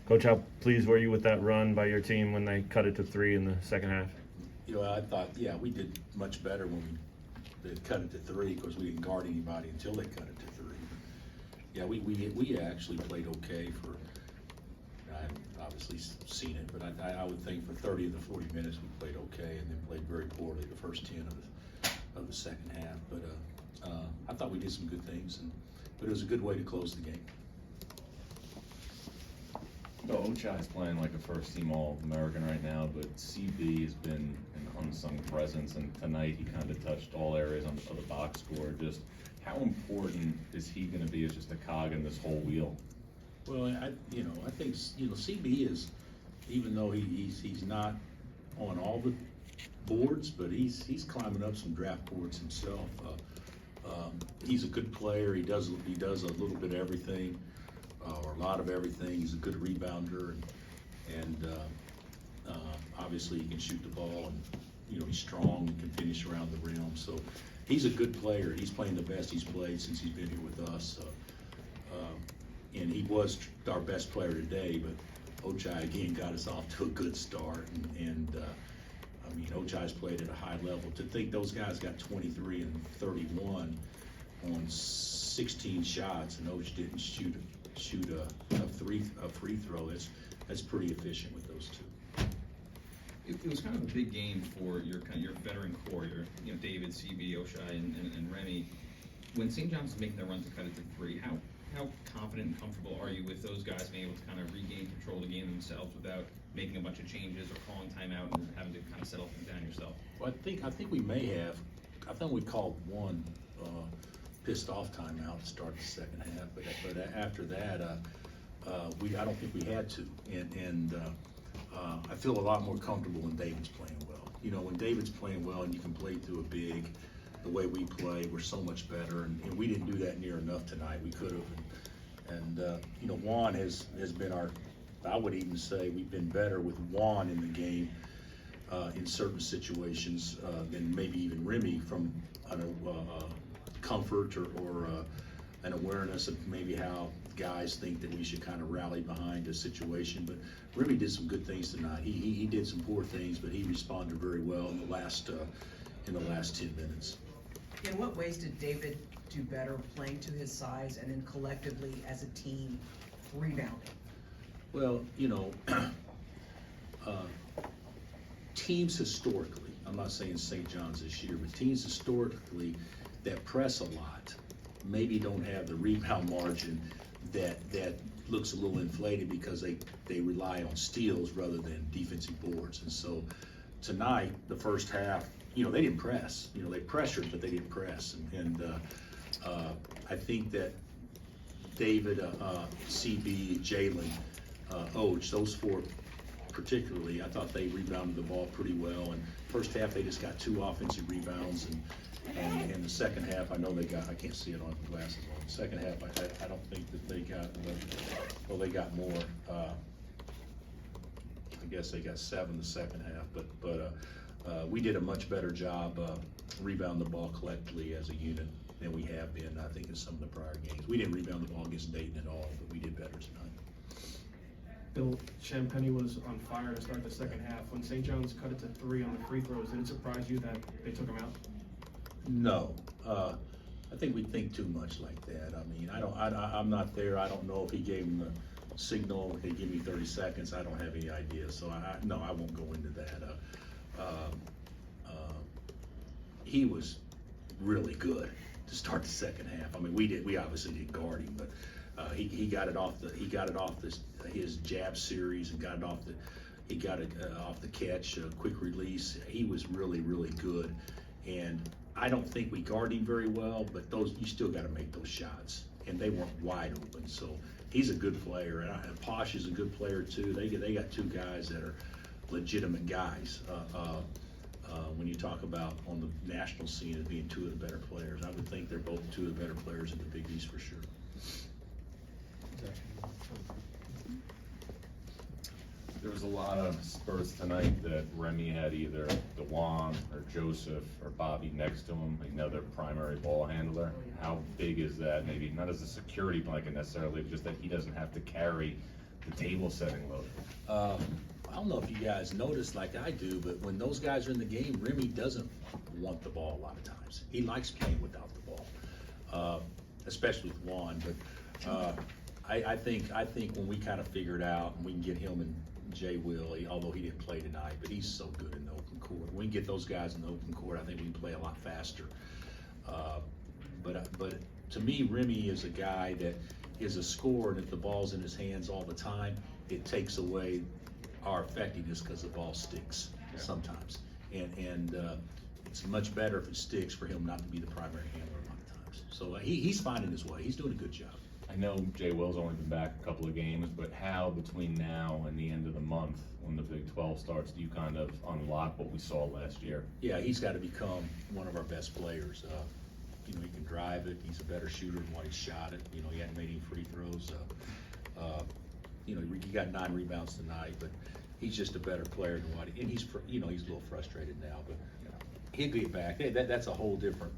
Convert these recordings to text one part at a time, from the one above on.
Coach, how pleased were you with that run by your team when they cut it to 3 in the second half? I thought, we did much better when they cut it to 3 because we didn't guard anybody until they cut it to 3. Yeah, we actually played okay for. I haven't obviously seen it, but I would think for 30 of the 40 minutes we played okay, and then played very poorly the first 10 of the second half. But I thought we did some good things, but it was a good way to close the game. Ochai's playing like a first-team All-American right now, but CB has been an unsung presence, and tonight he kind of touched all areas of the box score. Just how important is he going to be as just a cog in this whole wheel? Well, I think CB is, even though he's not on all the boards, but he's climbing up some draft boards himself. He's a good player. He does a little bit of everything. Or a lot of everything. He's a good rebounder, and obviously he can shoot the ball, and he's strong and can finish around the rim. So he's a good player. He's playing the best he's played since he's been here with us. And he was our best player today, but Ochai again got us off to a good start. And Ochai's played at a high level. To think those guys got 23 and 31 on 16 shots, and Och didn't shoot a free throw. That's pretty efficient with those two. It was kind of a big game for your veteran core, David, CB, Oshai, and Remy. When St. John's is making the run to cut it to 3, how confident and comfortable are you with those guys being able to kind of regain control of the game themselves without making a bunch of changes or calling timeout and having to kind of settle things down yourself? Well, I think we may have. I think we called one pissed off timeout to start the second half, but after that, I don't think we had to, and I feel a lot more comfortable when David's playing well. When David's playing well and you can play through a big, the way we play, we're so much better, and we didn't do that near enough tonight. We could have, and Juan has been I would even say we've been better with Juan in the game in certain situations than maybe even Remy from comfort or an awareness of maybe how guys think that we should kind of rally behind a situation. But Remy did some good things tonight. He did some poor things, but he responded very well in the last 10 minutes. In what ways did David do better playing to his size and then collectively as a team rebounding? Well, teams historically, I'm not saying St. John's this year, but teams historically that press a lot maybe don't have the rebound margin that looks a little inflated because they rely on steals rather than defensive boards. And so tonight, the first half, they didn't press. They pressured, but they didn't press. And I think that David, CB, Jalen, Och, those four particularly, I thought they rebounded the ball pretty well. And first half, they just got 2 offensive rebounds, and in the second half, I know they got. I can't see it on the glasses on. The second half, I don't think that they got. Well, they got more. I guess they got 7 the second half, but we did a much better job rebounding the ball collectively as a unit than we have been, I think, in some of the prior games. We didn't rebound the ball against Dayton at all, but we did better tonight. Bill, Champagny was on fire to start the second half. When St. John's cut it to 3 on the free throws, did it surprise you that they took him out? No, I think we think too much like that. I mean, I'm not there. I don't know if he gave him the signal. They give me 30 seconds. I don't have any idea. So I won't go into that. He was really good to start the second half. I mean, we obviously didn't guard him, but he got it off his jab series and got it off the catch, quick release. He was really, really good, and I don't think we guard him very well, but you still got to make those shots, and they weren't wide open. So he's a good player, and Posh is a good player too. They got 2 guys that are legitimate guys. When you talk about on the national scene as being 2 of the better players, I would think they're both 2 of the better players in the Big East for sure. There was a lot of spurts tonight that Remy had either DeJuan or Joseph or Bobby next to him, another primary ball handler. How big is that? Maybe not as a security blanket necessarily, but just that he doesn't have to carry the table setting load? I don't know if you guys notice like I do, but when those guys are in the game, Remy doesn't want the ball a lot of times. He likes playing without the ball, especially with Juan. But I think when we kind of figure it out and we can get him and Jay Will, although he didn't play tonight, but he's so good in the open court. When we can get those guys in the open court, I think we can play a lot faster. But to me, Remy is a guy that is a scorer, and if the ball's in his hands all the time, it takes away our effectiveness because the ball sticks sometimes. And it's much better if it sticks for him not to be the primary handler a lot of times. So he's finding his way. He's doing a good job. I know Jay Will's only been back a couple of games, but how between now and the end of the month, when the Big 12 starts, do you kind of unlock what we saw last year? Yeah, he's got to become one of our best players. He can drive it. He's a better shooter than what he shot it. He hadn't made any free throws. He got 9 rebounds tonight, but he's just a better player than what he. And he's a little frustrated now, but he'll get back. Hey, that's a whole different.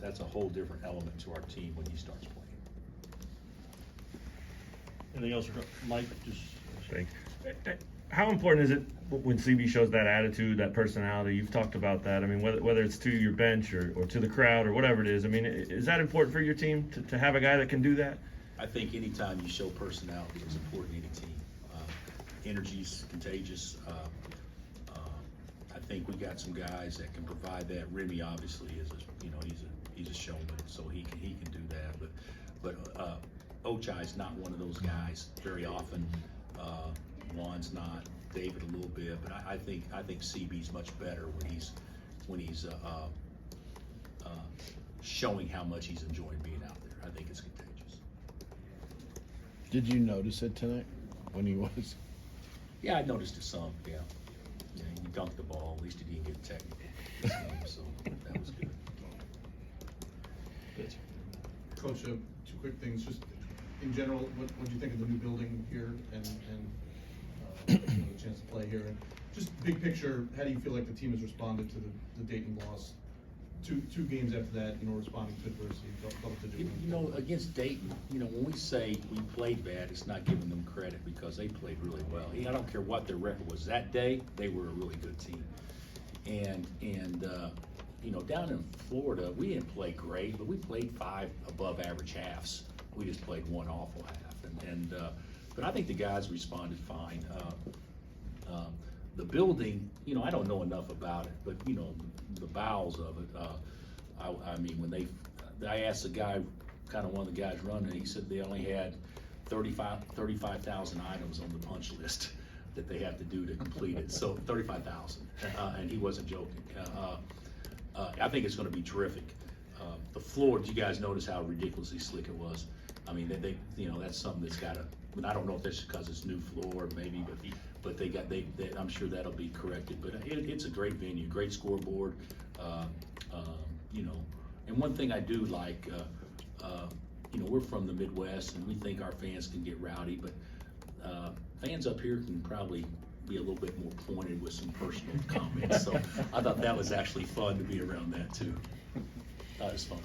That's a whole different element to our team when he starts playing. Anything else, Mike? Just Thanks. How important is it when CB shows that attitude, that personality? You've talked about that. I mean, whether it's to your bench or to the crowd or whatever it is. I mean, is that important for your team to have a guy that can do that? I think anytime you show personality is important in any team. Energy's contagious. I think we got some guys that can provide that. Remy obviously is he's a showman, so he can do that. But Ochai's not one of those guys very often. Juan's not. David a little bit, but I think CB's much better when he's showing how much he's enjoying being out there. I think it's contagious. did you notice it tonight when he was? Yeah, I noticed it some. Yeah, he dunked the ball. At least he didn't get technical this game, so that was good. Coach, 2 quick things. Just in general, what do you think of the new building here and the chance to play here? And just big picture, how do you feel like the team has responded to the Dayton loss? Two games after that, responding to adversity, Against Dayton, when we say we played bad, it's not giving them credit because they played really well. I don't care what their record was that day; they were a really good team. And down in Florida, we didn't play great, but we played 5 above average halves. We just played 1 awful half, but I think the guys responded fine. The building, I don't know enough about it, but the bowels of it. I mean, when I asked the guy, kind of one of the guys running, he said they only had 35,000 items on the punch list that they have to do to complete it. So 35,000, and he wasn't joking. I think it's going to be terrific. The floor, did you guys notice how ridiculously slick it was? I mean, that's something that's got to. I don't know if that's because it's new floor, maybe, but I'm sure that'll be corrected. But it's a great venue, great scoreboard, And one thing I do like, we're from the Midwest, and we think our fans can get rowdy, but fans up here can probably be a little bit more pointed with some personal comments. So I thought that was actually fun to be around that too. That was funny.